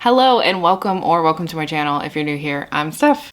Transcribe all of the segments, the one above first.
Hello and welcome to my channel. If you're new here, I'm Steph.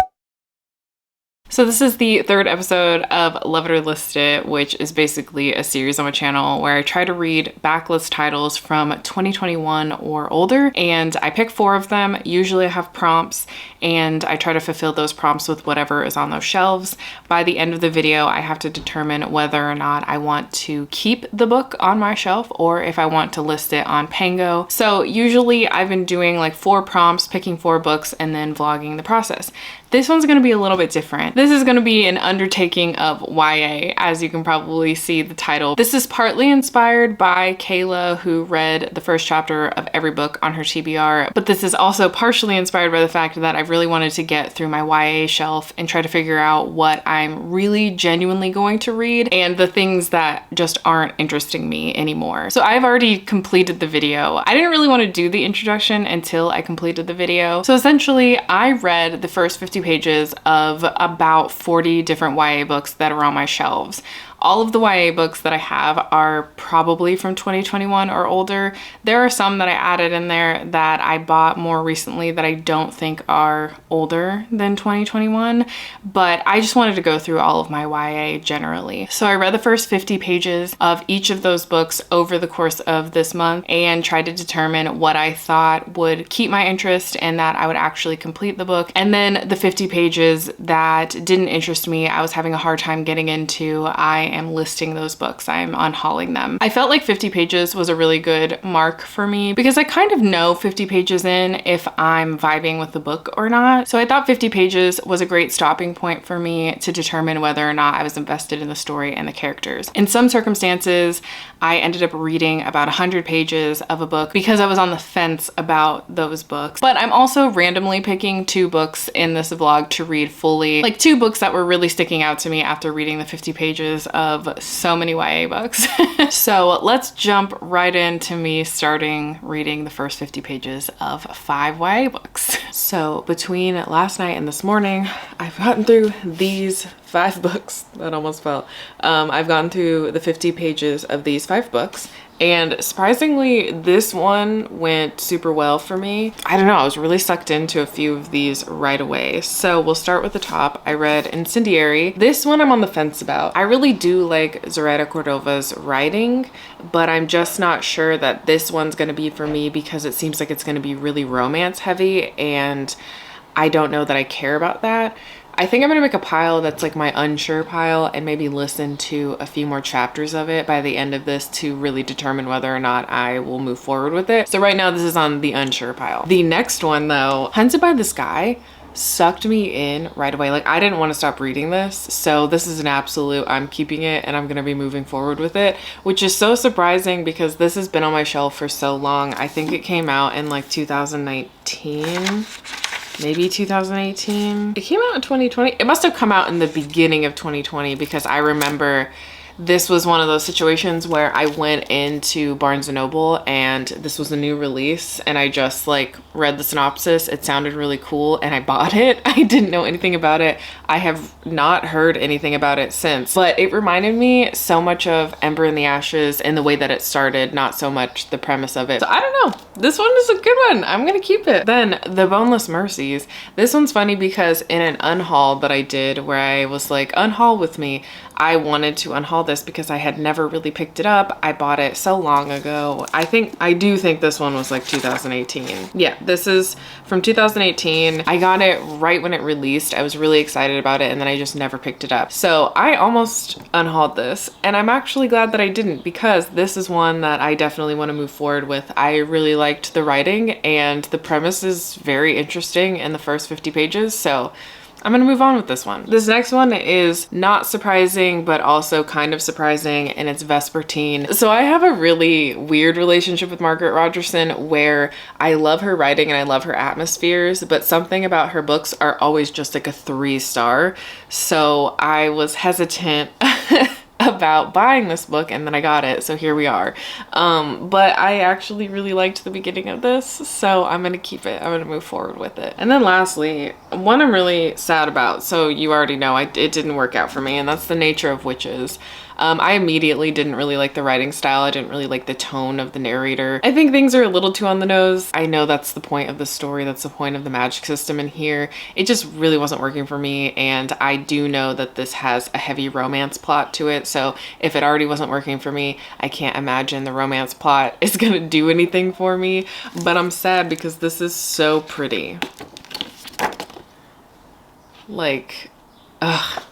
So this is the third episode of Love It or List It, which is basically a series on my channel where I try to read backlist titles from 2021 or older, and I pick 4 of them. Usually I have prompts and I try to fulfill those prompts with whatever is on those shelves. By the end of the video, I have to determine whether or not I want to keep the book on my shelf or if I want to list it on Pango. So usually I've been doing like 4 prompts, picking 4 books, and then vlogging the process. This one's gonna be a little bit different. This is gonna be an undertaking of YA, as you can probably see the title. This is partly inspired by Calie, who read the first chapter of every book on her TBR, but this is also partially inspired by the fact that I really wanted to get through my YA shelf and try to figure out what I'm really genuinely going to read and the things that just aren't interesting me anymore. So I've already completed the video. I didn't really want to do the introduction until I completed the video. So essentially, I read the first 50 pages of about 40 different YA books that are on my shelves. All of the YA books that I have are probably from 2021 or older. There are some that I added in there that I bought more recently that I don't think are older than 2021, but I just wanted to go through all of my YA generally. So I read the first 50 pages of each of those books over the course of this month and tried to determine what I thought would keep my interest and that I would actually complete the book. And then the 50 pages that didn't interest me, I was having a hard time getting into, I am listing those books. I'm unhauling them. I felt like 50 pages was a really good mark for me because I kind of know 50 pages in if I'm vibing with the book or not. So I thought 50 pages was a great stopping point for me to determine whether or not I was invested in the story and the characters. In some circumstances, I ended up reading about 100 pages of a book because I was on the fence about those books. But I'm also randomly picking 2 books in this vlog to read fully, like 2 books that were really sticking out to me after reading the 50 pages of so many YA books. So let's jump right into me starting reading the first 50 pages of 5 YA books. So between last night and this morning, I've gotten through these 5 books. That almost fell. I've gone through the 50 pages of these 5 books. And surprisingly, this one went super well for me. I don't know, I was really sucked into a few of these right away. So we'll start with the top. I read Incendiary. This one I'm on the fence about. I really do like Zoraida Cordova's writing, but I'm just not sure that this one's gonna be for me because it seems like it's gonna be really romance heavy, and I don't know that I care about that. I think I'm gonna make a pile that's like my unsure pile and maybe listen to a few more chapters of it by the end of this to really determine whether or not I will move forward with it. So right now this is on the unsure pile. The next one though, Hunted by the Sky, sucked me in right away. Like I didn't want to stop reading this. So this is an absolute, I'm keeping it and I'm going to be moving forward with it, which is so surprising because this has been on my shelf for so long. I think it came out in like 2019. Maybe 2018. It came out in 2020. It must have come out in the beginning of 2020 because I remember this was one of those situations where I went into Barnes & Noble and this was a new release and I just like read the synopsis. It sounded really cool and I bought it. I didn't know anything about it. I have not heard anything about it since, but it reminded me so much of Ember in the Ashes in the way that it started, not so much the premise of it. So I don't know. This one is a good one. I'm gonna keep it. Then The Boneless Mercies. This one's funny because in an unhaul that I did where I was like, unhaul with me, I wanted to unhaul this because I had never really picked it up. I bought it so long ago. I do think this one was like 2018. Yeah, this is from 2018. I got it right when it released. I was really excited about it and then I just never picked it up. So I almost unhauled this and I'm actually glad that I didn't because this is one that I definitely want to move forward with. I really liked the writing and the premise is very interesting in the first 50 pages. So I'm gonna move on with this one. This next one is not surprising, but also kind of surprising, and it's Vespertine. So I have a really weird relationship with Margaret Rogerson where I love her writing and I love her atmospheres, but something about her books are always just like a 3-star. So I was hesitant about buying this book and then I got it, so here we are. But I actually really liked the beginning of this, so I'm gonna keep it. I'm gonna move forward with it. And then lastly, one I'm really sad about, so you already know it didn't work out for me, and that's The Nature of Witches. I immediately didn't really like the writing style. I didn't really like the tone of the narrator. I think things are a little too on the nose. I know that's the point of the story. That's the point of the magic system in here. It just really wasn't working for me. And I do know that this has a heavy romance plot to it. So if it already wasn't working for me, I can't imagine the romance plot is gonna do anything for me. But I'm sad because this is so pretty. Like, ugh.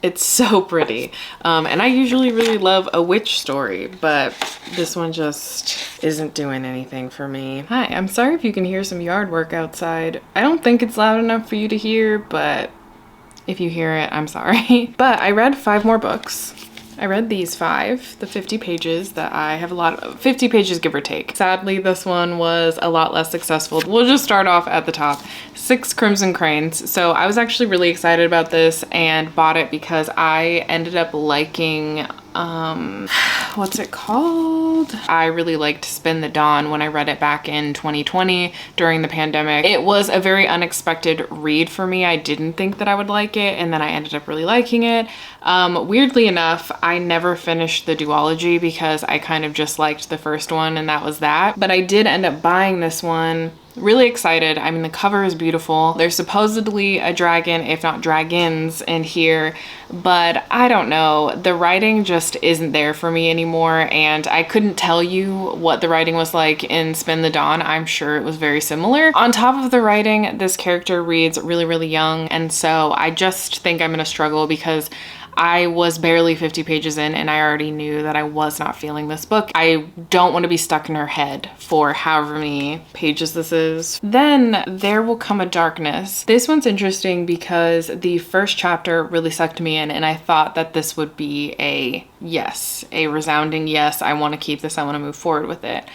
It's so pretty. And I usually really love a witch story, but this one just isn't doing anything for me. Hi, I'm sorry if you can hear some yard work outside. I don't think it's loud enough for you to hear, but if you hear it, I'm sorry. But I read 5 more books. I read these 5, the 50 pages that I have a lot of, 50 pages give or take. Sadly, this one was a lot less successful. We'll just start off at the top. 6 Crimson Cranes. So I was actually really excited about this and bought it because I ended up liking, what's it called? I really liked Spin the Dawn when I read it back in 2020 during the pandemic. It was a very unexpected read for me. I didn't think that I would like it, and then I ended up really liking it. Weirdly enough, I never finished the duology because I kind of just liked the first one and that was that. But I did end up buying this one. Really excited. I mean, the cover is beautiful. There's supposedly a dragon, if not dragons, in here, but I don't know. The writing just isn't there for me anymore, and I couldn't tell you what the writing was like in Spin the Dawn. I'm sure it was very similar. On top of the writing, this character reads really, really young, and so I just think I'm gonna struggle because I was barely 50 pages in and I already knew that I was not feeling this book. I don't want to be stuck in her head for however many pages this is. Then There Will Come a Darkness. This one's interesting because the first chapter really sucked me in and I thought that this would be a yes, a resounding yes. I want to keep this. I want to move forward with it.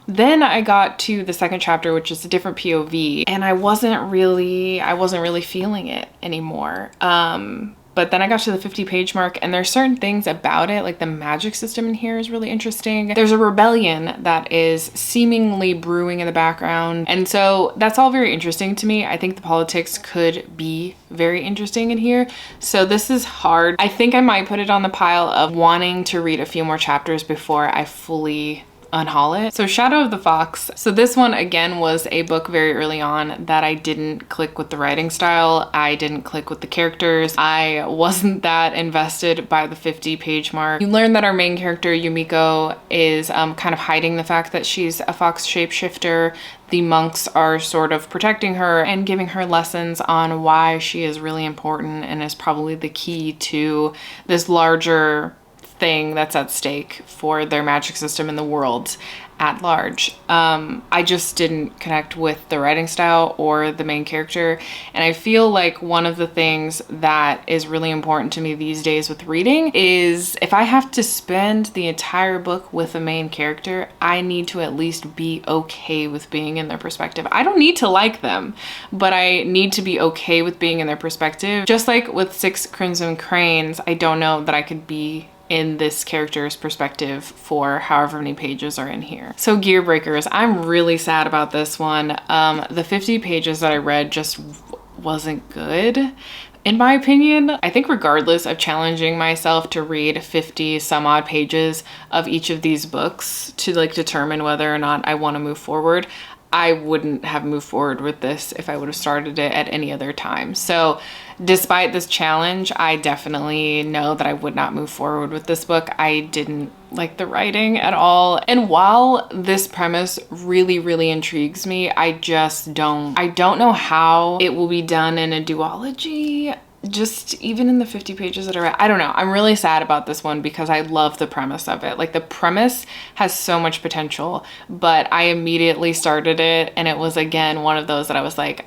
Then I got to the second chapter, which is a different POV, and I wasn't really feeling it anymore. But then I got to the 50-page mark and there's certain things about it, like the magic system in here is really interesting. There's a rebellion that is seemingly brewing in the background. And so that's all very interesting to me. I think the politics could be very interesting in here. So this is hard. I think I might put it on the pile of wanting to read a few more chapters before I fully unhaul it. So Shadow of the Fox. So this one again was a book very early on that I didn't click with the writing style. I didn't click with the characters. I wasn't that invested by the 50-page mark. You learn that our main character Yumiko is kind of hiding the fact that she's a fox shapeshifter. The monks are sort of protecting her and giving her lessons on why she is really important and is probably the key to this larger thing that's at stake for their magic system in the world at large. I just didn't connect with the writing style or the main character. And I feel like one of the things that is really important to me these days with reading is if I have to spend the entire book with a main character, I need to at least be okay with being in their perspective. I don't need to like them, but I need to be okay with being in their perspective. Just like with 6 Crimson Cranes, I don't know that I could be in this character's perspective for however many pages are in here. So Gear Breakers, I'm really sad about this one. The 50 pages that I read just wasn't good. In my opinion, I think regardless of challenging myself to read 50 some odd pages of each of these books to like determine whether or not I want to move forward, I wouldn't have moved forward with this if I would have started it at any other time. So despite this challenge, I definitely know that I would not move forward with this book. I didn't like the writing at all. And while this premise really, really intrigues me, I don't know how it will be done in a duology. Just even in the 50 pages that I read, I don't know. I'm really sad about this one because I love the premise of it. Like the premise has so much potential, but I immediately started it and it was again one of those that I was like,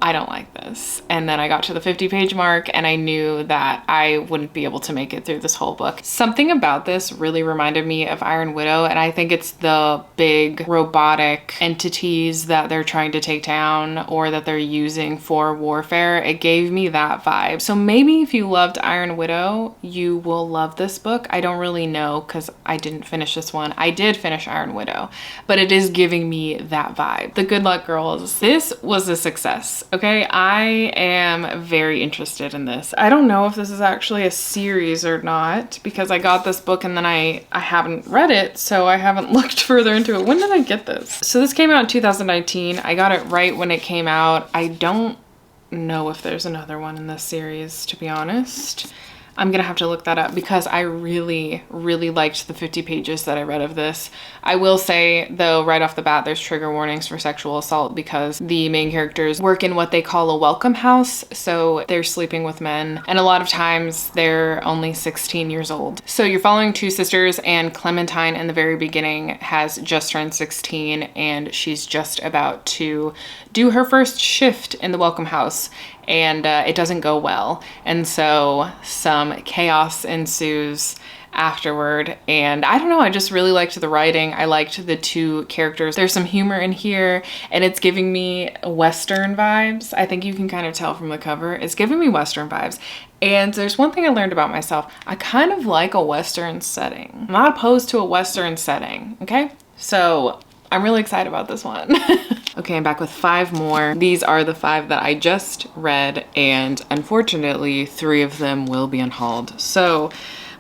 I don't like this. And then I got to the 50-page mark and I knew that I wouldn't be able to make it through this whole book. Something about this really reminded me of Iron Widow, and I think it's the big robotic entities that they're trying to take down or that they're using for warfare. It gave me that vibe. So maybe if you loved Iron Widow, you will love this book. I don't really know because I didn't finish this one. I did finish Iron Widow, but it is giving me that vibe. The Good Luck Girls. This was a success. Okay, I am very interested in this. I don't know if this is actually a series or not because I got this book and then I haven't read it, so I haven't looked further into it. When did I get this? So this came out in 2019. I got it right when it came out. I don't know if there's another one in this series, to be honest. I'm gonna have to look that up because I really liked the 50 pages that I read of this. I will say though, right off the bat, there's trigger warnings for sexual assault because the main characters work in what they call a welcome house. So they're sleeping with men and a lot of times they're only 16 years old. So you're following two sisters, and Clementine in the very beginning has just turned 16 and she's just about to do her first shift in the welcome house. And it doesn't go well. And so some chaos ensues afterward. And I don't know, I just really liked the writing. I liked the two characters. There's some humor in here and it's giving me Western vibes. I think you can kind of tell from the cover. It's giving me Western vibes. And there's one thing I learned about myself. I kind of like a Western setting. I'm not opposed to a Western setting, okay? So I'm really excited about this one. Okay, I'm back with 5 more. These are the 5 that I just read, and unfortunately 3 of them will be unhauled. So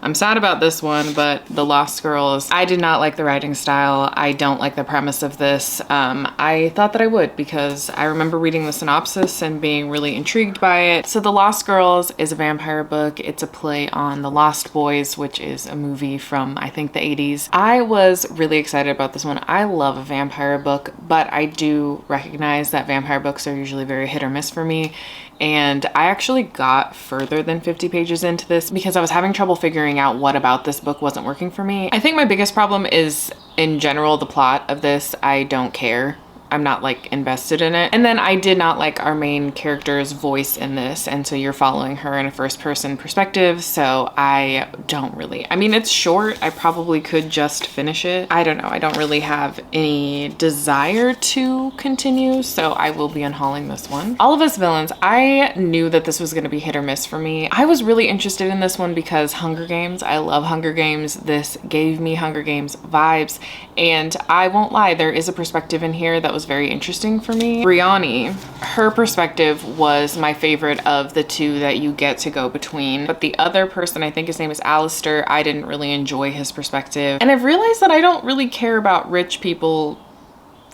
I'm sad about this one, but The Lost Girls, I did not like the writing style. I don't like the premise of this. I thought that I would because I remember reading the synopsis and being really intrigued by it. So The Lost Girls is a vampire book. It's a play on The Lost Boys, which is a movie from, I think, the 80s. I was really excited about this one. I love a vampire book, but I do recognize that vampire books are usually very hit or miss for me. And I actually got further than 50 pages into this because I was having trouble figuring out what about this book wasn't working for me. I think my biggest problem is, in general, the plot of this. I don't care. I'm not like invested in it. And then I did not like our main character's voice in this. And so you're following her in a first person perspective. So I don't really, I mean, it's short. I probably could just finish it. I don't know. I don't really have any desire to continue. So I will be unhauling this one. All of Us Villains. I knew that this was going to be hit or miss for me. I was really interested in this one because Hunger Games. I love Hunger Games. This gave me Hunger Games vibes. And I won't lie, there is a perspective in here that was very interesting for me. Brianni, her perspective was my favorite of the 2 that you get to go between. But the other person, I think his name is Alistair, I didn't really enjoy his perspective. And I've realized that I don't really care about rich people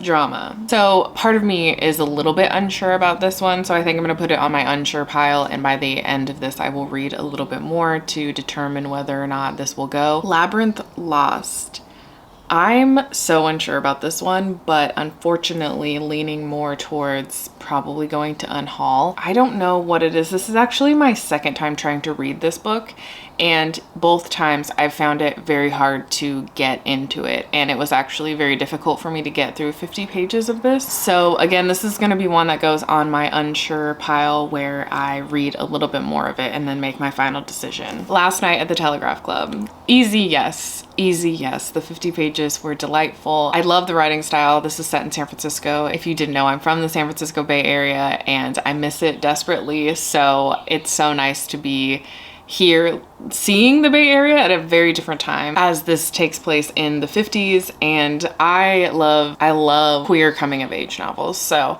drama. So part of me is a little bit unsure about this one. So I think I'm gonna put it on my unsure pile. And by the end of this, I will read a little bit more to determine whether or not this will go. Labyrinth Lost. I'm so unsure about this one, but unfortunately leaning more towards probably going to unhaul. I don't know what it is. This is actually my second time trying to read this book, and both times I've found it very hard to get into it, and it was actually very difficult for me to get through 50 pages of this. So again, this is going to be one that goes on my unsure pile where I read a little bit more of it and then make my final decision. Last Night at the Telegraph Club. Easy yes. Easy yes. The 50 pages were delightful. I love the writing style. This is set in San Francisco. If you didn't know, I'm from the San Francisco Bay Area and I miss it desperately. So it's so nice to be here seeing the Bay Area at a very different time, as this takes place in the 50s, and I love queer coming of age novels. So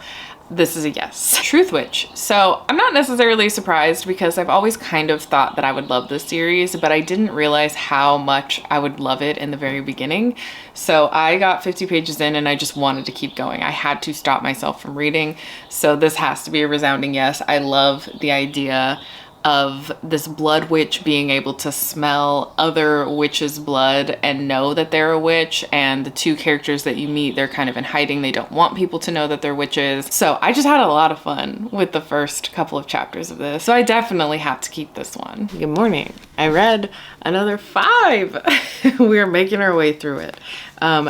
this is a yes. Truth Witch. So I'm not necessarily surprised because I've always kind of thought that I would love this series, but I didn't realize how much I would love it in the very beginning. So I got 50 pages in and I just wanted to keep going. I had to stop myself from reading. So this has to be a resounding yes. I love the idea of this blood witch being able to smell other witches' blood and know that they're a witch, and the 2 characters that you meet, they're kind of in hiding. They don't want people to know that they're witches. So I just had a lot of fun with the first couple of chapters of this. So I definitely have to keep this one. Good morning. I read another 5. We're making our way through it.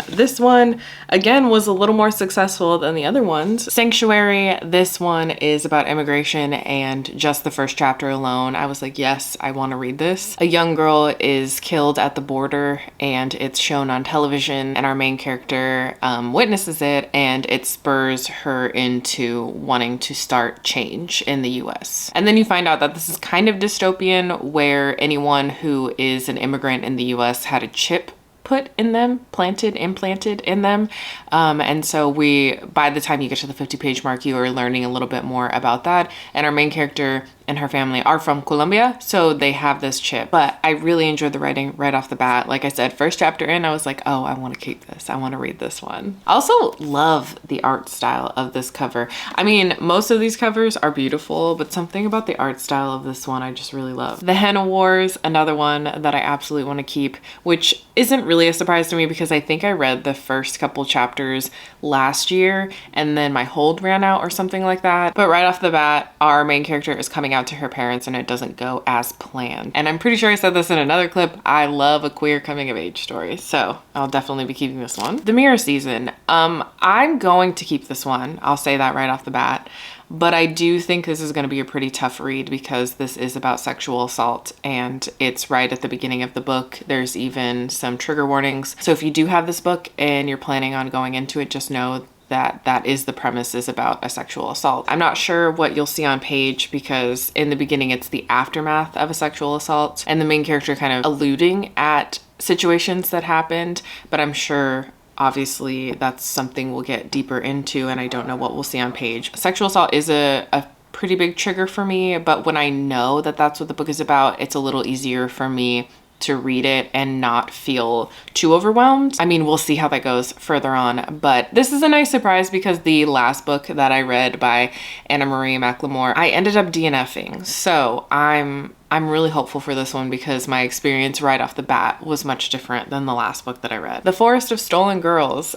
This one, again, was a little more successful than the other ones. Sanctuary, this one is about immigration, and just the first chapter alone, I was like, yes, I want to read this. A young girl is killed at the border, and it's shown on television, and our main character witnesses it, and it spurs her into wanting to start change in the US. And then you find out that this is kind of dystopian, where anyone who is an immigrant in the US had a chip put in them, implanted in them. And so by the time you get to the 50-page mark, you are learning a little bit more about that. And our main character and her family are from Colombia, so they have this chip. But I really enjoyed the writing right off the bat. Like I said, first chapter in, I was like, oh, I want to keep this. I want to read this one. I also love the art style of this cover. I mean, most of these covers are beautiful, but something about the art style of this one I just really love. The Henna Wars, another one that I absolutely want to keep, which isn't really a surprise to me because I think I read the first couple chapters last year and then my hold ran out or something like that. But right off the bat, our main character is coming out to her parents and it doesn't go as planned. And I'm pretty sure I said this in another clip. I love a queer coming of age story, so I'll definitely be keeping this one. The Mirror Season. I'm going to keep this one. I'll say that right off the bat. But I do think this is going to be a pretty tough read because this is about sexual assault and it's right at the beginning of the book. There's even some trigger warnings. So if you do have this book and you're planning on going into it, just know that is the premise, is about a sexual assault. I'm not sure what you'll see on page because in the beginning it's the aftermath of a sexual assault and the main character kind of alluding at situations that happened, but I'm sure obviously that's something we'll get deeper into and I don't know what we'll see on page. Sexual assault is a pretty big trigger for me, but when I know that that's what the book is about, it's a little easier for me to read it and not feel too overwhelmed. I mean, we'll see how that goes further on, but this is a nice surprise because the last book that I read by Anna Marie McLemore, I ended up DNFing. So I'm really hopeful for this one because my experience right off the bat was much different than the last book that I read. The Forest of Stolen Girls.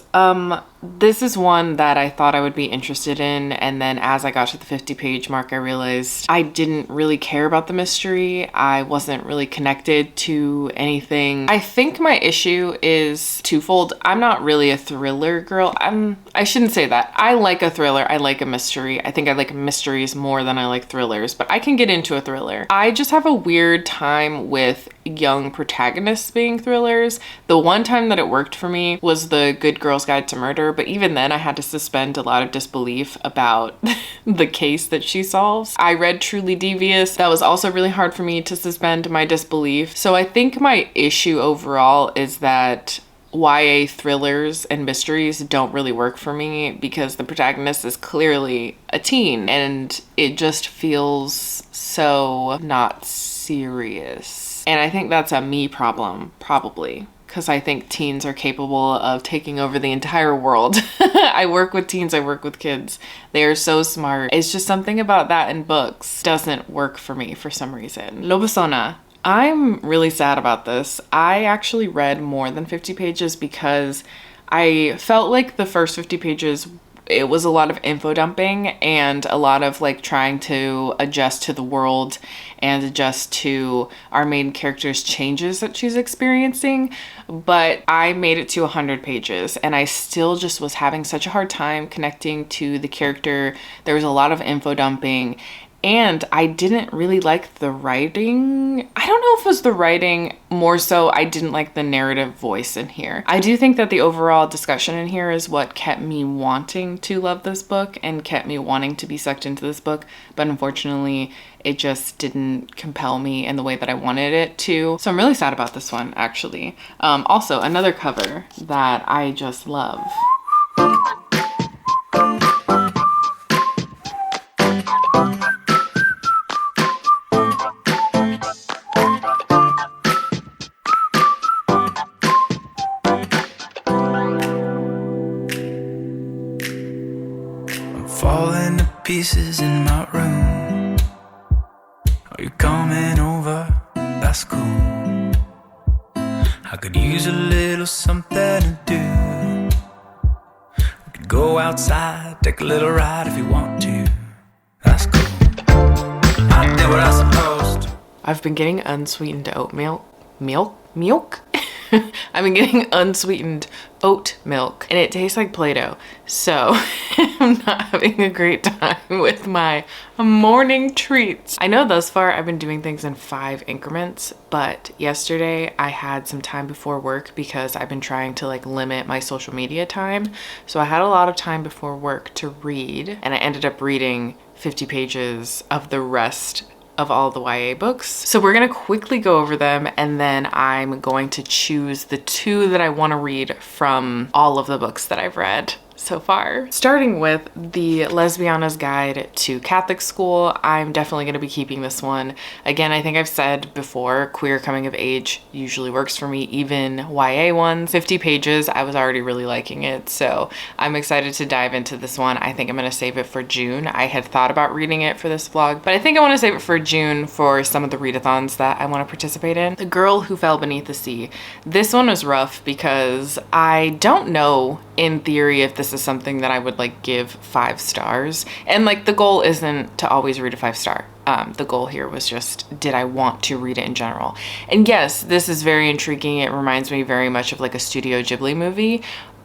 This is one that I thought I would be interested in, and then as I got to the 50-page mark, I realized I didn't really care about the mystery. I wasn't really connected to anything. I think my issue is twofold. I'm not really a thriller girl. I shouldn't say that. I like a thriller. I like a mystery. I think I like mysteries more than I like thrillers, but I can get into a thriller. I just have a weird time with young protagonists being thrillers. The one time that it worked for me was the Good Girl's Guide to Murder, but even then I had to suspend a lot of disbelief about the case that she solves. I read Truly Devious. That was also really hard for me to suspend my disbelief. So I think my issue overall is that YA thrillers and mysteries don't really work for me because the protagonist is clearly a teen and it just feels so not serious. And I think that's a me problem, probably, because I think teens are capable of taking over the entire world. I work with teens, I work with kids. They are so smart. It's just something about that in books doesn't work for me for some reason. Lobosona. I'm really sad about this. I actually read more than 50 pages because I felt like the first 50 pages, it was a lot of info dumping and a lot of like trying to adjust to the world and adjust to our main character's changes that she's experiencing. But I made it to 100 pages and I still just was having such a hard time connecting to the character. There was a lot of info dumping. And I didn't really like the writing. I don't know if it was the writing, more so I didn't like the narrative voice in here. I do think that the overall discussion in here is what kept me wanting to love this book and kept me wanting to be sucked into this book. But unfortunately, it just didn't compel me in the way that I wanted it to. So I'm really sad about this one, actually. Also, another cover that I just love. Falling to pieces in my room. Are you coming over? That's cool. I could use a little something to do. We could go outside, take a little ride if you want to. That's cool. I did what I was supposed to. I've been getting unsweetened oat milk. Milk? I've been getting unsweetened oat milk and it tastes like Play-Doh. So I'm not having a great time with my morning treats. I know thus far I've been doing things in 5 increments, but yesterday I had some time before work because I've been trying to like limit my social media time. So I had a lot of time before work to read and I ended up reading 50 pages of the rest of all the YA books. So we're gonna quickly go over them, and then I'm going to choose the 2 that I want to read from all of the books that I've read so far. Starting with the Lesbiana's Guide to Catholic School, I'm definitely going to be keeping this one. Again, I think I've said before, queer coming of age usually works for me, even YA ones. 50 pages, I was already really liking it, so I'm excited to dive into this one. I think I'm going to save it for June. I had thought about reading it for this vlog, but I think I want to save it for June for some of the readathons that I want to participate in. The Girl Who Fell Beneath the Sea. This one was rough because I don't know in theory if this is something that I would like give 5 stars, and like the goal isn't to always read a 5-star. The goal here was just, did I want to read it in general? And yes, this is very intriguing. It reminds me very much of like a Studio Ghibli movie,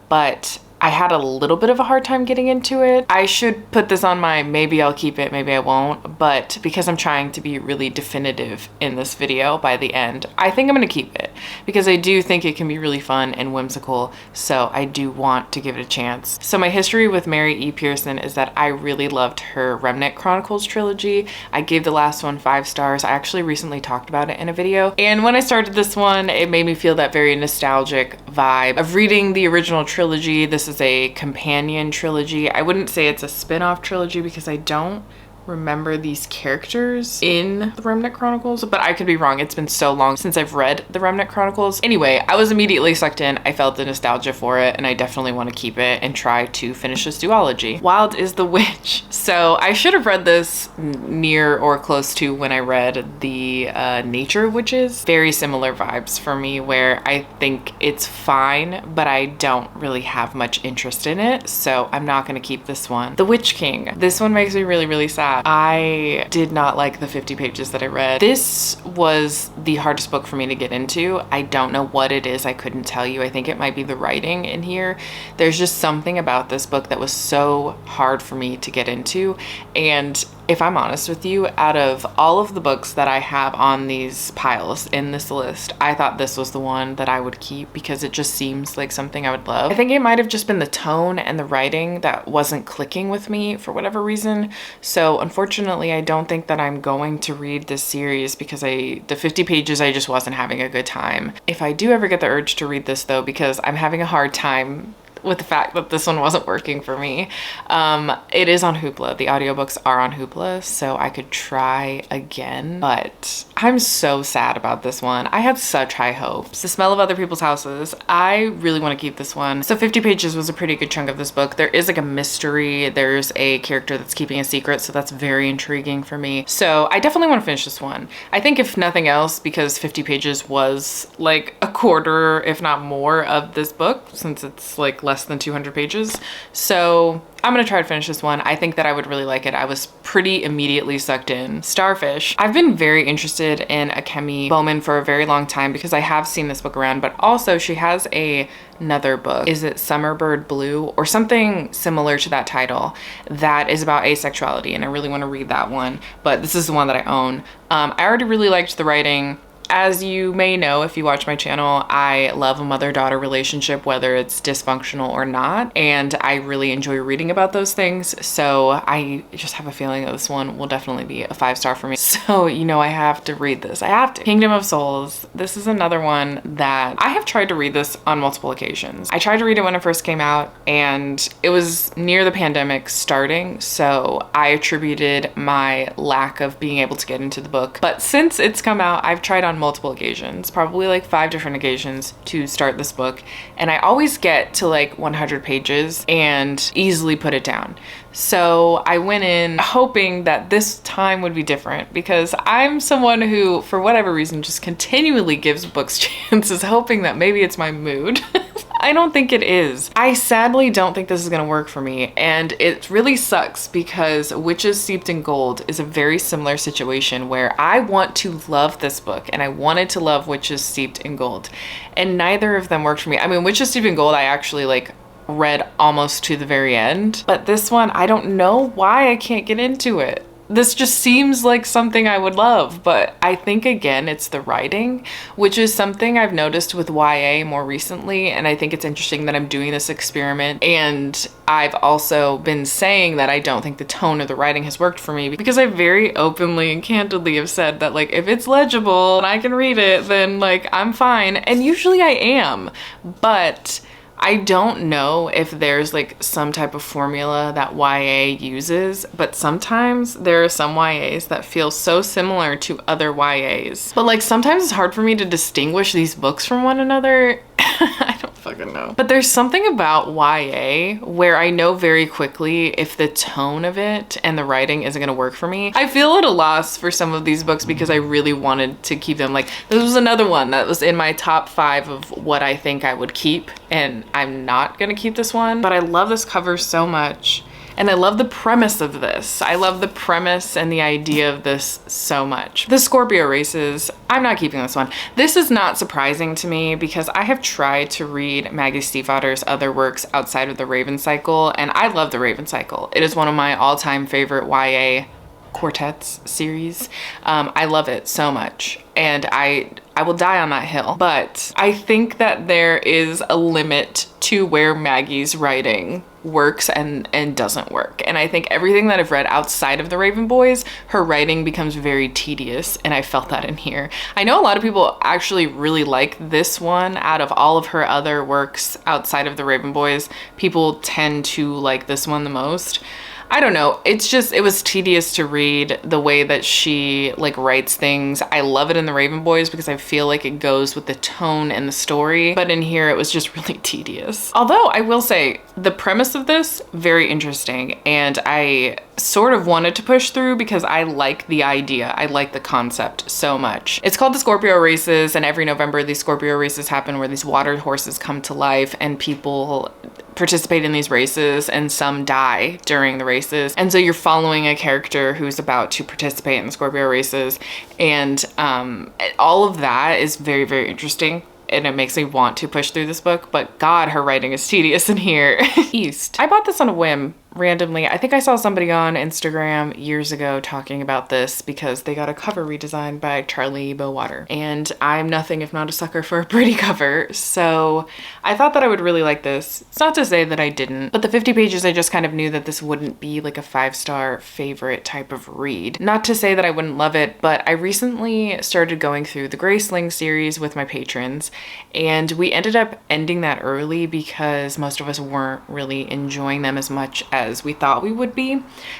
but I had a little bit of a hard time getting into it. I should put this on my maybe I'll keep it, maybe I won't, but because I'm trying to be really definitive in this video by the end, I think I'm gonna keep it because I do think it can be really fun and whimsical, so I do want to give it a chance. So my history with Mary E. Pearson is that I really loved her Remnant Chronicles trilogy. I gave the last one 5 stars. I actually recently talked about it in a video, and when I started this one, it made me feel that very nostalgic vibe of reading the original trilogy. This is a companion trilogy. I wouldn't say it's a spin-off trilogy because I don't remember these characters in the Remnant Chronicles, but I could be wrong. It's been so long since I've read the Remnant Chronicles. Anyway, I was immediately sucked in. I felt the nostalgia for it, and I definitely want to keep it and try to finish this duology. Wild is the Witch. So I should have read this near or close to when I read the Nature of Witches. Very similar vibes for me, where I think it's fine, but I don't really have much interest in it, so I'm not going to keep this one. The Witch King. This one makes me really, really sad. I did not like the 50 pages that I read. This was the hardest book for me to get into. I don't know what it is. I couldn't tell you. I think it might be the writing in here. There's just something about this book that was so hard for me to get into. And if I'm honest with you, out of all of the books that I have on these piles in this list, I thought this was the one that I would keep because it just seems like something I would love. I think it might have just been the tone and the writing that wasn't clicking with me for whatever reason. So unfortunately, I don't think that I'm going to read this series because the 50 pages, I just wasn't having a good time. If I do ever get the urge to read this though, because I'm having a hard time with the fact that this one wasn't working for me. It is on Hoopla. The audiobooks are on Hoopla, so I could try again, but I'm so sad about this one. I had such high hopes. The Smell of Other People's Houses. I really want to keep this one. So 50 pages was a pretty good chunk of this book. There is like a mystery. There's a character that's keeping a secret, so that's very intriguing for me. So I definitely want to finish this one. I think if nothing else, because 50 pages was like a quarter, if not more, of this book, since it's like less than 200 pages. So I'm gonna try to finish this one. I think that I would really like it. I was pretty immediately sucked in. Starfish. I've been very interested in Akemi Bowman for a very long time because I have seen this book around, but also she has another book. Is it Summerbird Blue or something similar to that title that is about asexuality, and I really want to read that one, but this is the one that I own. I already really liked the writing. As you may know, if you watch my channel, I love a mother-daughter relationship, whether it's dysfunctional or not, and I really enjoy reading about those things, so I just have a feeling that this one will definitely be a 5-star for me. So, you know, I have to read this. I have to. Kingdom of Souls. This is another one that I have tried to read this on multiple occasions. I tried to read it when it first came out, and it was near the pandemic starting, so I attributed my lack of being able to get into the book. But since it's come out, I've tried on multiple occasions, probably like 5 different occasions to start this book, and I always get to like 100 pages and easily put it down. So I went in hoping that this time would be different because I'm someone who, for whatever reason, just continually gives books chances, hoping that maybe it's my mood. I don't think it is. I sadly don't think this is gonna work for me, and it really sucks because Witches Steeped in Gold is a very similar situation where I want to love this book and I wanted to love Witches Steeped in Gold, and neither of them worked for me. I mean, Witches Steeped in Gold I actually like read almost to the very end, but this one I don't know why I can't get into it. this just seems like something I would love. But I think, again, it's the writing, which is something I've noticed with YA more recently. And I think it's interesting that I'm doing this experiment. And I've also been saying that I don't think the tone of the writing has worked for me, because I very openly and candidly have said that, like, if it's legible and I can read it, then, like, I'm fine. And usually I am. But I don't know if there's like some type of formula that YA uses, but sometimes there are some YAs that feel so similar to other YAs. But like sometimes it's hard for me to distinguish these books from one another. I don't fucking know. But there's something about YA where I know very quickly if the tone of it and the writing isn't gonna work for me. I feel at a loss for some of these books because I really wanted to keep them. Like this was another one that was in my top 5 of what I think I would keep, and I'm not gonna keep this one, but I love this cover so much. And I love the premise of this. I love the premise and the idea of this so much. The Scorpio races, I'm not keeping this one. This is not surprising to me because I have tried to read Maggie Stiefvater's other works outside of the Raven Cycle, and I love the Raven Cycle. It is one of my all-time favorite YA quartets series. I love it so much, and I will die on that hill. But I think that there is a limit to where Maggie's writing works and doesn't work. And I think everything that I've read outside of the Raven Boys, her writing becomes very tedious, and I felt that in here. I know a lot of people actually really like this one. Out of all of her other works outside of the Raven Boys, people tend to like this one the most. I don't know, it was tedious to read the way that she like writes things. I love it in the Raven Boys because I feel like it goes with the tone and the story, but in here it was just really tedious. Although I will say the premise of this, very interesting, and I sort of wanted to push through because I like the idea. I like the concept so much. It's called the Scorpio Races, and every November these Scorpio races happen where these water horses come to life and people participate in these races, and some die during the races. And so you're following a character who's about to participate in the Scorpio races, and all of that is very, very interesting. And it makes me want to push through this book, but God, her writing is tedious in here. East. I bought this on a whim. Randomly. I think I saw somebody on Instagram years ago talking about this because they got a cover redesigned by Charlie Bowater, and I'm nothing if not a sucker for a pretty cover, so I thought that I would really like this. It's not to say that I didn't, but the 50 pages I just kind of knew that this wouldn't be like a 5-star favorite type of read. Not to say that I wouldn't love it, but I recently started going through the Graceling series with my patrons, and we ended up ending that early because most of us weren't really enjoying them as much as we thought we would be.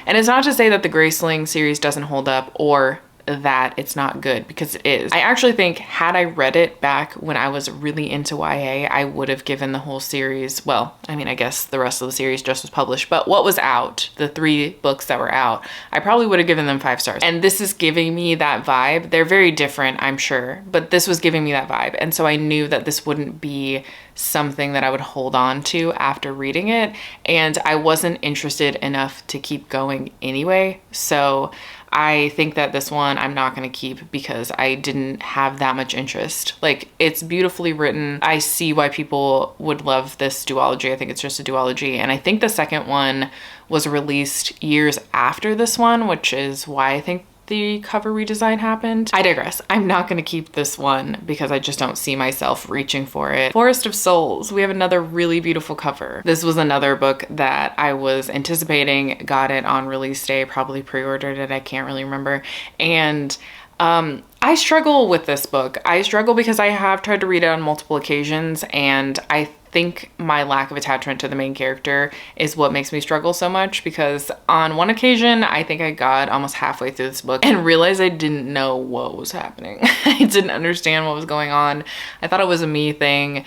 And it's not to say that the Graceling series doesn't hold up or that it's not good, because it is. I actually think had I read it back when I was really into YA, I would have given the whole series, well, I mean, I guess the rest of the series just was published, but what was out, the 3 books that were out, I probably would have given them 5 stars. And this is giving me that vibe. They're very different, I'm sure, but this was giving me that vibe. And so I knew that this wouldn't be something that I would hold on to after reading it, and I wasn't interested enough to keep going anyway. So I think that this one I'm not going to keep because I didn't have that much interest. Like, it's beautifully written. I see why people would love this duology. I think it's just a duology. And I think the second one was released years after this one, which is why I think the cover redesign happened. I digress. I'm not going to keep this one because I just don't see myself reaching for it. Forest of Souls. We have another really beautiful cover. This was another book that I was anticipating, got it on release day, probably pre-ordered it, I can't really remember. And I struggle with this book. I struggle because I have tried to read it on multiple occasions, and I think my lack of attachment to the main character is what makes me struggle so much, because on one occasion I think I got almost halfway through this book and realized I didn't know what was happening. I didn't understand what was going on. I thought it was a me thing.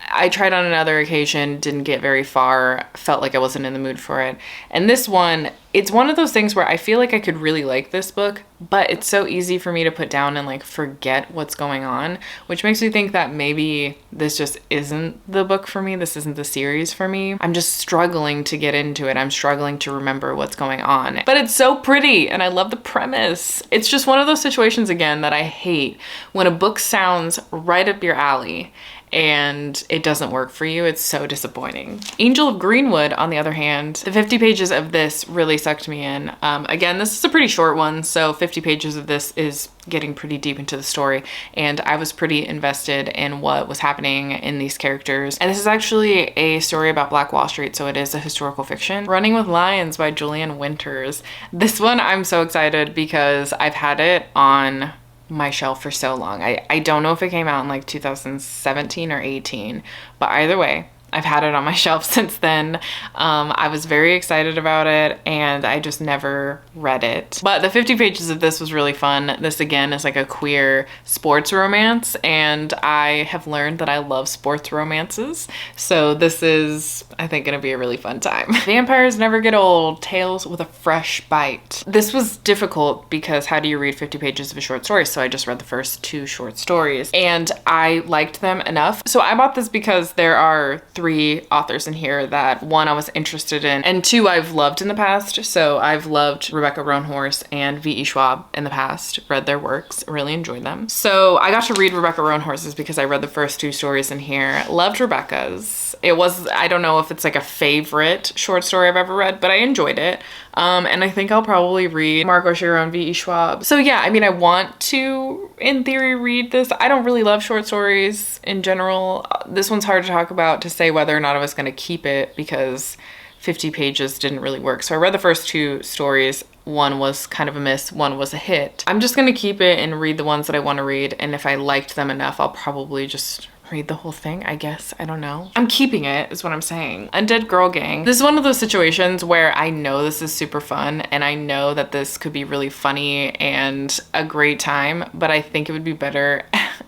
I tried on another occasion, didn't get very far, felt like I wasn't in the mood for it. And this one, it's one of those things where I feel like I could really like this book, but it's so easy for me to put down and like forget what's going on, which makes me think that maybe this just isn't the book for me. This isn't the series for me. I'm just struggling to get into it. I'm struggling to remember what's going on, but it's so pretty and I love the premise. It's just one of those situations again that I hate, when a book sounds right up your alley and it doesn't work for you, it's so disappointing. Angel of Greenwood, on the other hand, the 50 pages of this really sucked me in. Again, this is a pretty short one, so 50 pages of this is getting pretty deep into the story, and I was pretty invested in what was happening in these characters. And this is actually a story about Black Wall Street, so it is a historical fiction. Running with Lions by Julian Winters. This one I'm so excited because I've had it on my shelf for so long. I don't know if it came out in like 2017 or 18, but either way, I've had it on my shelf since then. I was very excited about it and I just never read it. But the 50 pages of this was really fun. This again is like a queer sports romance, and I have learned that I love sports romances. So this is, I think, gonna be a really fun time. Vampires Never Get Old, Tales with a Fresh Bite. This was difficult because how do you read 50 pages of a short story? So I just read the first 2 short stories and I liked them enough. So I bought this because there are 3 authors in here that 1, I was interested in, and 2, I've loved in the past. So I've loved Rebecca Roanhorse and V.E. Schwab in the past, read their works, really enjoyed them. So I got to read Rebecca Roanhorse's because I read the first 2 stories in here. Loved Rebecca's. It was, I don't know if it's like a favorite short story I've ever read, but I enjoyed it. And I think I'll probably read Marco Shiro and V.E. Schwab. So yeah, I mean, I want to, in theory, read this. I don't really love short stories in general. This one's hard to talk about to say whether or not I was going to keep it because 50 pages didn't really work. So I read the first 2 stories. One was kind of a miss, one was a hit. I'm just gonna keep it and read the ones that I want to read, and if I liked them enough, I'll probably just read the whole thing, I guess. I don't know. I'm keeping it, is what I'm saying. Undead Girl Gang. This is one of those situations where I know this is super fun, and I know that this could be really funny and a great time, but I think it would be better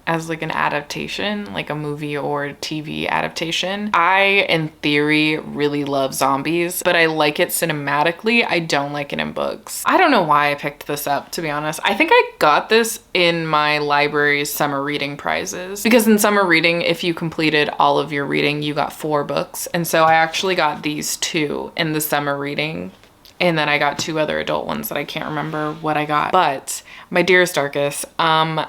as like an adaptation, like a movie or TV adaptation. I, in theory, really love zombies, but I like it cinematically. I don't like it in books. I don't know why I picked this up, to be honest. I think I got this in my library's summer reading prizes, because in summer reading, if you completed all of your reading, you got 4 books. And so I actually got these 2 in the summer reading. And then I got 2 other adult ones that I can't remember what I got. But my dearest Darkest,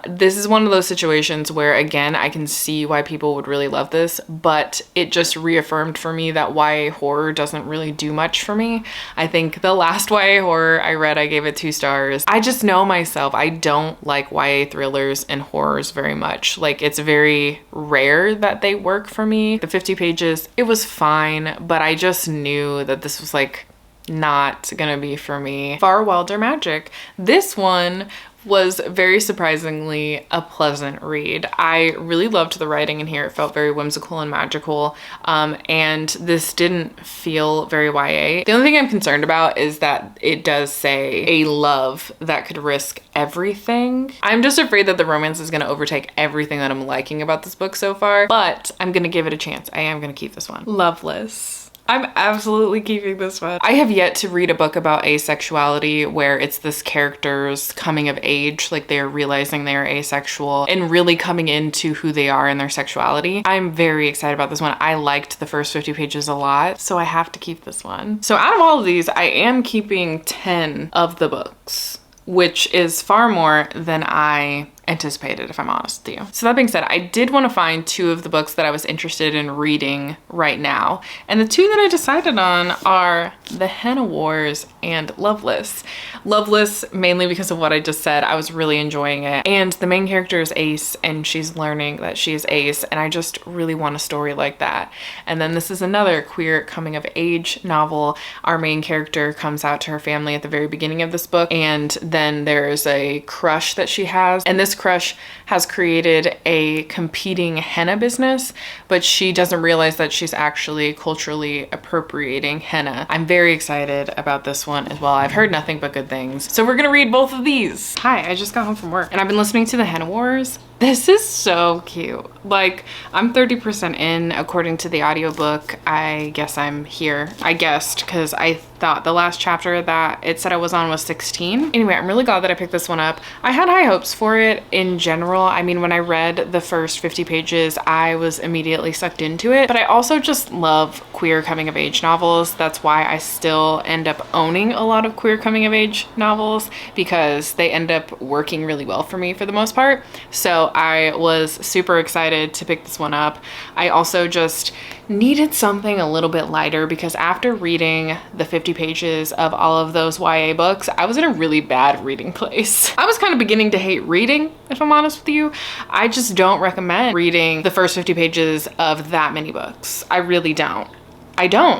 this is one of those situations where, again, I can see why people would really love this, but it just reaffirmed for me that YA horror doesn't really do much for me. I think the last YA horror I read, I gave it 2 stars. I just know myself. I don't like YA thrillers and horrors very much. Like, it's very rare that they work for me. The 50 pages, it was fine, but I just knew that this was like not gonna be for me. Far Wilder Magic. This one was very surprisingly a pleasant read. I really loved the writing in here. It felt very whimsical and magical, and this didn't feel very YA. The only thing I'm concerned about is that it does say a love that could risk everything. I'm just afraid that the romance is going to overtake everything that I'm liking about this book so far, but I'm going to give it a chance. I am going to keep this one. Loveless. I'm absolutely keeping this one. I have yet to read a book about asexuality where it's this character's coming of age, like they're realizing they're asexual and really coming into who they are in their sexuality. I'm very excited about this one. I liked the first 50 pages a lot, so I have to keep this one. So out of all of these, I am keeping 10 of the books, which is far more than I anticipated, if I'm honest with you. So that being said, I did want to find 2 of the books that I was interested in reading right now. And the 2 that I decided on are The Henna Wars and Loveless. Loveless, mainly because of what I just said. I was really enjoying it. And the main character is Ace, and she's learning that she is Ace, and I just really want a story like that. And then this is another queer coming of age novel. Our main character comes out to her family at the very beginning of this book, and then there's a crush that she has, and this crush has created a competing henna business, but she doesn't realize that she's actually culturally appropriating henna. I'm very excited about this one as well. I've heard nothing but good things. So we're gonna read both of these. Hi, I just got home from work and I've been listening to the Henna Wars. This is so cute. Like, I'm 30% in according to the audiobook. I guess I'm here. I guessed because I thought the last chapter that it said I was on was 16. Anyway, I'm really glad that I picked this one up. I had high hopes for it in general. I mean, when I read the first 50 pages, I was immediately sucked into it, but I also just love queer coming of age novels. That's why I still end up owning a lot of queer coming of age novels, because they end up working really well for me for the most part. So So I was super excited to pick this one up. I also just needed something a little bit lighter because after reading the 50 pages of all of those YA books, I was in a really bad reading place. I was kind of beginning to hate reading, if I'm honest with you. I just don't recommend reading the first 50 pages of that many books. I really don't.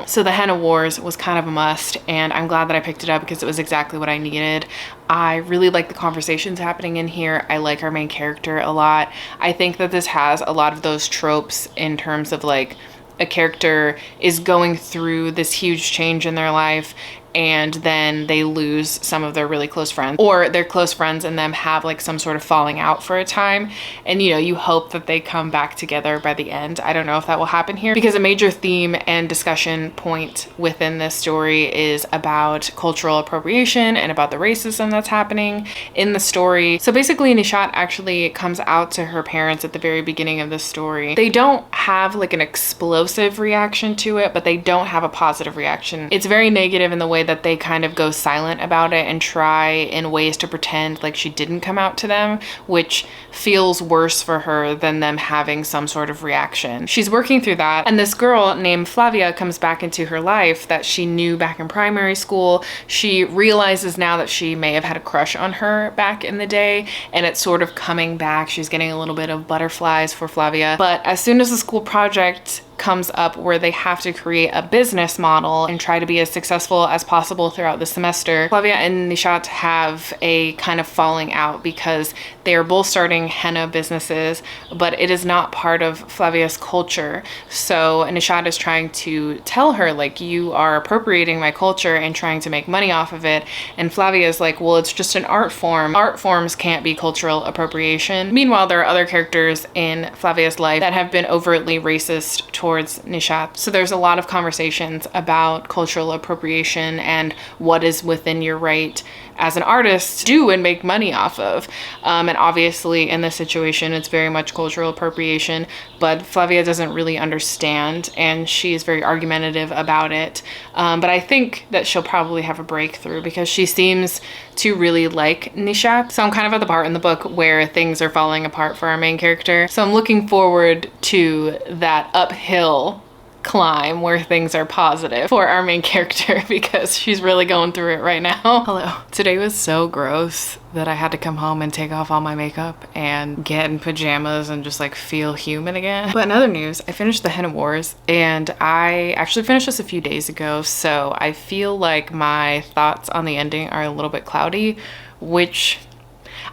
So the Henna Wars was kind of a must, and I'm glad that I picked it up because it was exactly what I needed. I really like the conversations happening in here. I like our main character a lot. I think that this has a lot of those tropes in terms of like a character is going through this huge change in their life and then they lose some of their really close friends, or their close friends and them have like some sort of falling out for a time, and you know, you hope that they come back together by the end. I don't know if that will happen here because a major theme and discussion point within this story is about cultural appropriation and about the racism that's happening in the story. So basically Nishat actually comes out to her parents at the very beginning of the story. They don't have like an explosive reaction to it, but they don't have a positive reaction. It's very negative in the way that they kind of go silent about it and try in ways to pretend like she didn't come out to them, which feels worse for her than them having some sort of reaction. She's working through that, and this girl named Flavia comes back into her life that she knew back in primary school. She realizes now that she may have had a crush on her back in the day, and it's sort of coming back. She's getting a little bit of butterflies for Flavia, but as soon as the school project comes up where they have to create a business model and try to be as successful as possible throughout the semester, Flavia and Nishat have a kind of falling out because they are both starting henna businesses, but it is not part of Flavia's culture. So Nishat is trying to tell her, like, you are appropriating my culture and trying to make money off of it. And Flavia is like, well, it's just an art form. Art forms can't be cultural appropriation. Meanwhile, there are other characters in Flavia's life that have been overtly racist towards Nishat. So there's a lot of conversations about cultural appropriation and what is within your right as an artist to do and make money off of. And obviously in this situation, it's very much cultural appropriation, but Flavia doesn't really understand and she is very argumentative about it. But I think that she'll probably have a breakthrough because she seems to really like Nishat. So I'm kind of at the part in the book where things are falling apart for our main character. So I'm looking forward to that uphill climb where things are positive for our main character because she's really going through it right now. Hello. Today was so gross that I had to come home and take off all my makeup and get in pajamas and just like feel human again. But in other news, I finished the Henna Wars and I actually finished this a few days ago, so I feel like my thoughts on the ending are a little bit cloudy, which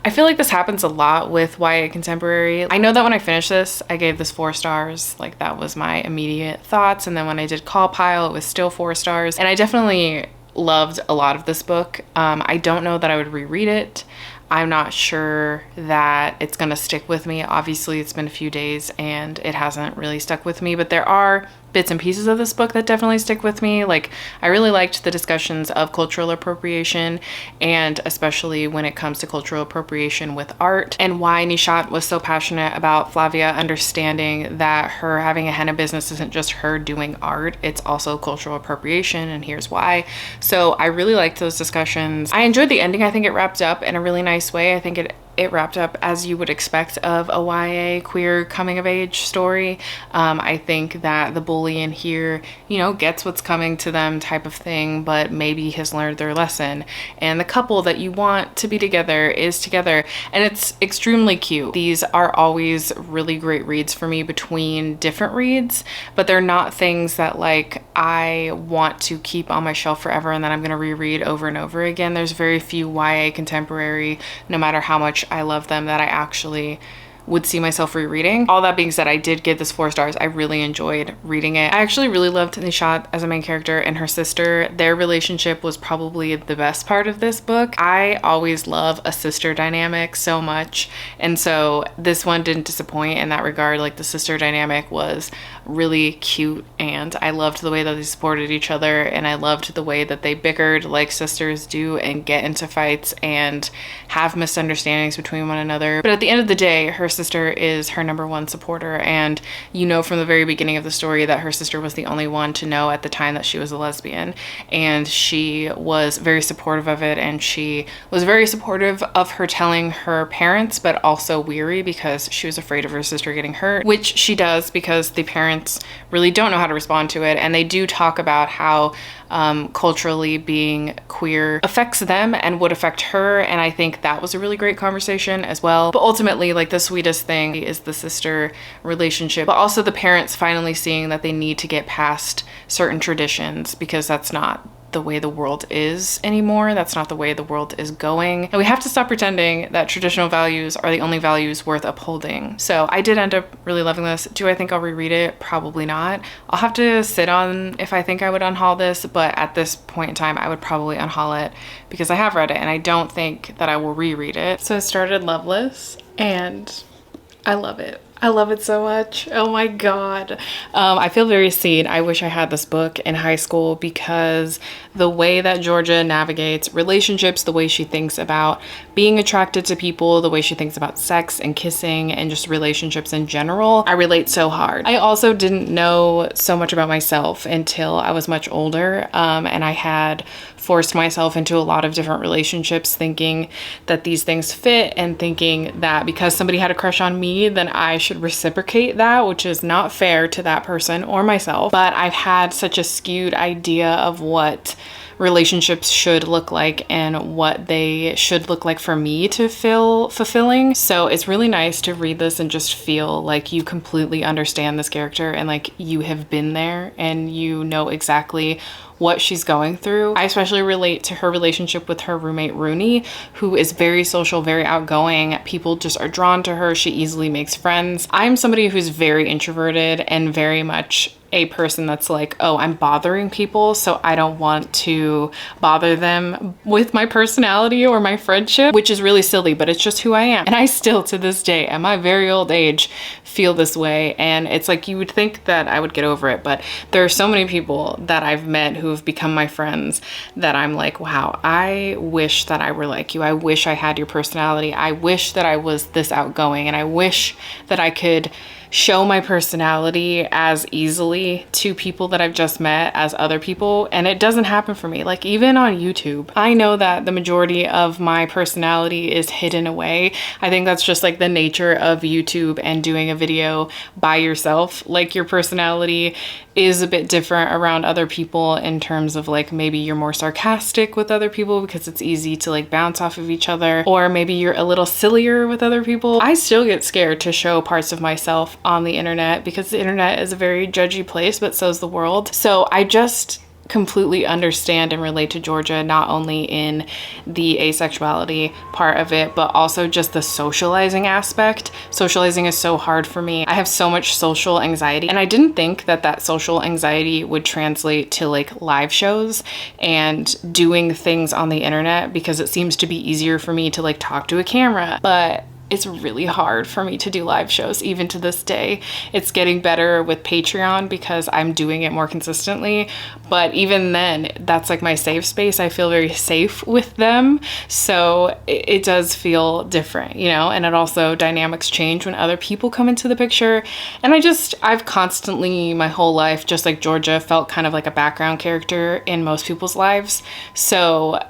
I feel like this happens a lot with YA contemporary. I know that when I finished this, I gave this 4 stars. Like, that was my immediate thoughts. And then when I did Call Pile, it was still 4 stars. And I definitely loved a lot of this book. I don't know that I would reread it. I'm not sure that it's gonna stick with me. Obviously, it's been a few days and it hasn't really stuck with me, but there are bits and pieces of this book that definitely stick with me. Like, I really liked the discussions of cultural appropriation, and especially when it comes to cultural appropriation with art, and why Nishat was so passionate about Flavia understanding that her having a henna business isn't just her doing art, it's also cultural appropriation, and here's why. So I really liked those discussions. I enjoyed the ending. I think it wrapped up in a really nice way. I think it wrapped up as you would expect of a YA queer coming of age story. I think that the bully in here, you know, gets what's coming to them type of thing, but maybe has learned their lesson. And the couple that you want to be together is together. And it's extremely cute. These are always really great reads for me between different reads, but they're not things that like I want to keep on my shelf forever and then I'm gonna reread over and over again. There's very few YA contemporary, no matter how much I love them, that I actually would see myself rereading. All that being said, I did give this 4 stars. I really enjoyed reading it. I actually really loved Nishat as a main character and her sister. Their relationship was probably the best part of this book. I always love a sister dynamic so much, and so this one didn't disappoint in that regard. Like, the sister dynamic was really cute and I loved the way that they supported each other, and I loved the way that they bickered like sisters do and get into fights and have misunderstandings between one another. But at the end of the day, her sister is her #1 supporter, and you know from the very beginning of the story that her sister was the only one to know at the time that she was a lesbian, and she was very supportive of it, and she was very supportive of her telling her parents, but also weary because she was afraid of her sister getting hurt, which she does because the parents really don't know how to respond to it, and they do talk about how culturally being queer affects them and would affect her, and I think that was a really great conversation as well. But ultimately, like, the sweetest thing is the sister relationship, but also the parents finally seeing that they need to get past certain traditions because that's not the way the world is anymore. That's not the way the world is going. And we have to stop pretending that traditional values are the only values worth upholding. So I did end up really loving this. Do I think I'll reread it? Probably not. I'll have to sit on if I think I would unhaul this, but at this point in time, I would probably unhaul it because I have read it and I don't think that I will reread it. So I started Loveless and I love it. I love it so much. Oh my God. I feel very seen. I wish I had this book in high school because the way that Georgia navigates relationships, the way she thinks about being attracted to people, the way she thinks about sex and kissing and just relationships in general, I relate so hard. I also didn't know so much about myself until I was much older, and I had forced myself into a lot of different relationships thinking that these things fit and thinking that because somebody had a crush on me, then I should reciprocate that, which is not fair to that person or myself. But I've had such a skewed idea of what relationships should look like and what they should look like for me to feel fulfilling. So it's really nice to read this and just feel like you completely understand this character and like you have been there and you know exactly what she's going through. I especially relate to her relationship with her roommate Rooney, who is very social, very outgoing. People just are drawn to her. She easily makes friends. I'm somebody who's very introverted and very much a person that's like, oh, I'm bothering people, so I don't want to bother them with my personality or my friendship, which is really silly, but it's just who I am. And I still, to this day, at my very old age, feel this way. And it's like, you would think that I would get over it, but there are so many people that I've met who have become my friends that I'm like, wow, I wish that I were like you. I wish I had your personality. I wish that I was this outgoing, and I wish that I could show my personality as easily to people that I've just met as other people, and it doesn't happen for me. Like, even on YouTube, I know that the majority of my personality is hidden away. I think that's just like the nature of YouTube and doing a video by yourself. Like, your personality is a bit different around other people in terms of like, maybe you're more sarcastic with other people because it's easy to like bounce off of each other, or maybe you're a little sillier with other people. I still get scared to show parts of myself on the internet because the internet is a very judgy place, but so is the world. So I just completely understand and relate to Georgia, not only in the asexuality part of it, but also just the socializing aspect. Socializing is so hard for me. I have so much social anxiety, and I didn't think that that social anxiety would translate to like live shows and doing things on the internet, because it seems to be easier for me to like talk to a camera, but it's really hard for me to do live shows even to this day. It's getting better with Patreon because I'm doing it more consistently, but even then, that's like my safe space. I feel very safe with them, so it does feel different, you know. And it also, dynamics change when other people come into the picture, and I've constantly my whole life, just like Georgia, felt kind of like a background character in most people's lives. So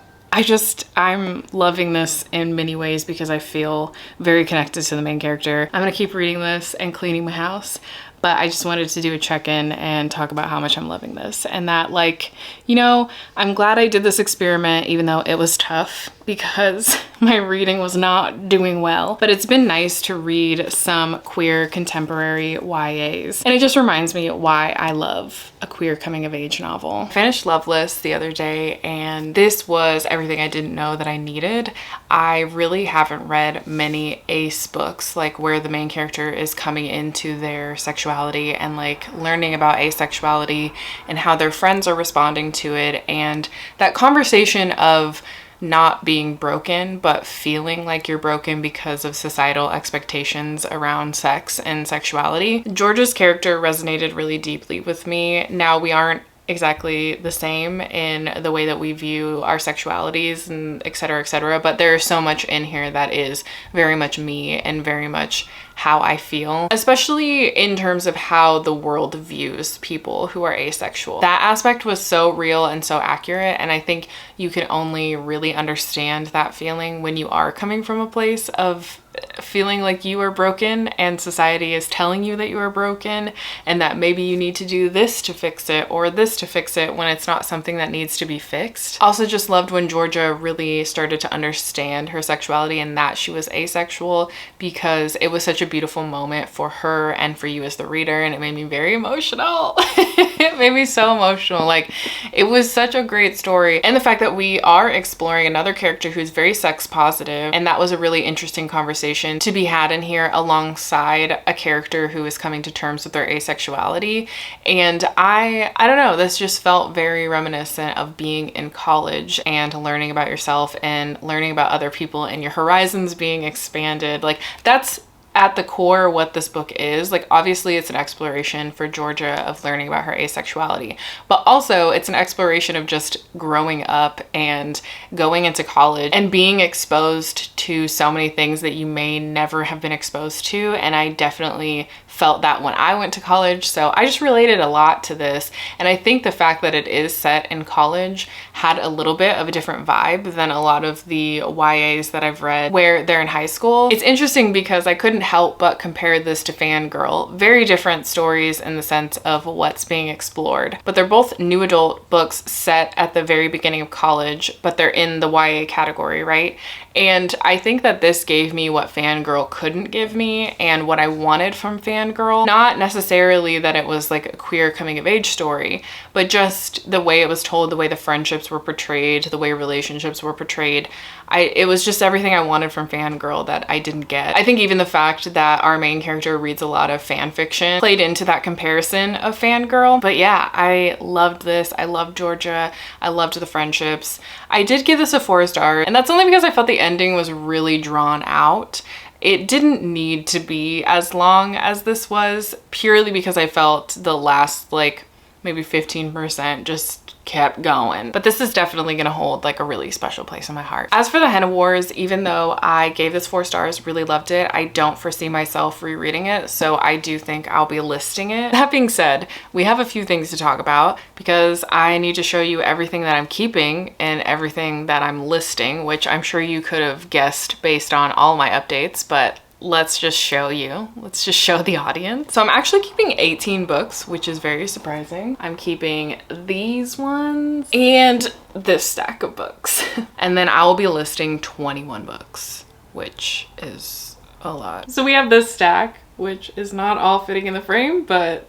I'm loving this in many ways because I feel very connected to the main character. I'm gonna keep reading this and cleaning my house, but I just wanted to do a check-in and talk about how much I'm loving this, and that, like, you know, I'm glad I did this experiment even though it was tough because my reading was not doing well. But it's been nice to read some queer contemporary YAs, and it just reminds me why I love a queer coming-of-age novel. I finished Loveless the other day, and this was everything I didn't know that I needed. I really haven't read many ace books, like where the main character is coming into their sexuality and like learning about asexuality and how their friends are responding to it, and that conversation of not being broken but feeling like you're broken because of societal expectations around sex and sexuality. Georgia's character resonated really deeply with me. Now, we aren't exactly the same in the way that we view our sexualities and etc., but there's so much in here that is very much me and very much how I feel, especially in terms of how the world views people who are asexual. That aspect was so real and so accurate, and I think you can only really understand that feeling when you are coming from a place of feeling like you are broken and society is telling you that you are broken and that maybe you need to do this to fix it or this to fix it when it's not something that needs to be fixed. Also just loved when Georgia really started to understand her sexuality and that she was asexual, because it was such a beautiful moment for her and for you as the reader, and it made me very emotional. It made me so emotional. Like, it was such a great story. And the fact that we are exploring another character who's very sex positive, and that was a really interesting conversation to be had in here alongside a character who is coming to terms with their asexuality. And I don't know, this just felt very reminiscent of being in college and learning about yourself and learning about other people and your horizons being expanded. Like, that's at the core what this book is. Like, obviously it's an exploration for Georgia of learning about her asexuality, but also it's an exploration of just growing up and going into college and being exposed to so many things that you may never have been exposed to. And I definitely felt that when I went to college, so I just related a lot to this. And I think the fact that it is set in college had a little bit of a different vibe than a lot of the YAs that I've read where they're in high school. It's interesting because I couldn't help but compare this to Fangirl. Very different stories in the sense of what's being explored, but they're both new adult books set at the very beginning of college, but they're in the YA category, right? And I think that this gave me what Fangirl couldn't give me and what I wanted from Fangirl. Not necessarily that it was like a queer coming of age story, but just the way it was told, the way the friendships were portrayed, the way relationships were portrayed. It was just everything I wanted from Fangirl that I didn't get. I think even the fact that our main character reads a lot of fan fiction played into that comparison of Fangirl. But yeah, I loved this. I loved Georgia. I loved the friendships. I did give this a 4 stars, and that's only because I felt the ending was really drawn out. It didn't need to be as long as this was, purely because I felt the last like maybe 15% just kept going. But this is definitely gonna hold like a really special place in my heart. As for the Henna Wars, even though I gave this 4 stars, really loved it, I don't foresee myself rereading it, so I do think I'll be listing it. That being said, we have a few things to talk about because I need to show you everything that I'm keeping and everything that I'm listing, which I'm sure you could have guessed based on all my updates, but let's just show you. Let's just show the audience. So I'm actually keeping 18 books, which is very surprising. I'm keeping these ones and this stack of books. And then I will be listing 21 books, which is a lot. So we have this stack, which is not all fitting in the frame, but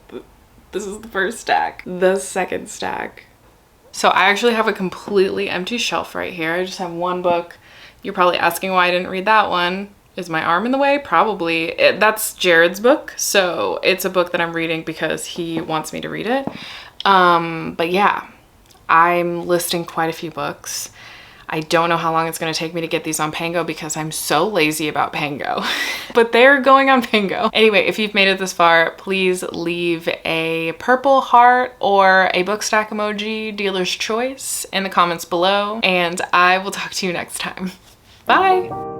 this is the first stack. The second stack. So I actually have a completely empty shelf right here. I just have one book. You're probably asking why I didn't read that one. Is my arm in the way? Probably. That's Jared's book, so it's a book that I'm reading because he wants me to read it. But yeah, I'm listing quite a few books. I don't know how long it's going to take me to get these on Pango because I'm so lazy about Pango. But they're going on Pango. Anyway, if you've made it this far, please leave a purple heart or a book stack emoji, dealer's choice, in the comments below. And I will talk to you next time. Bye!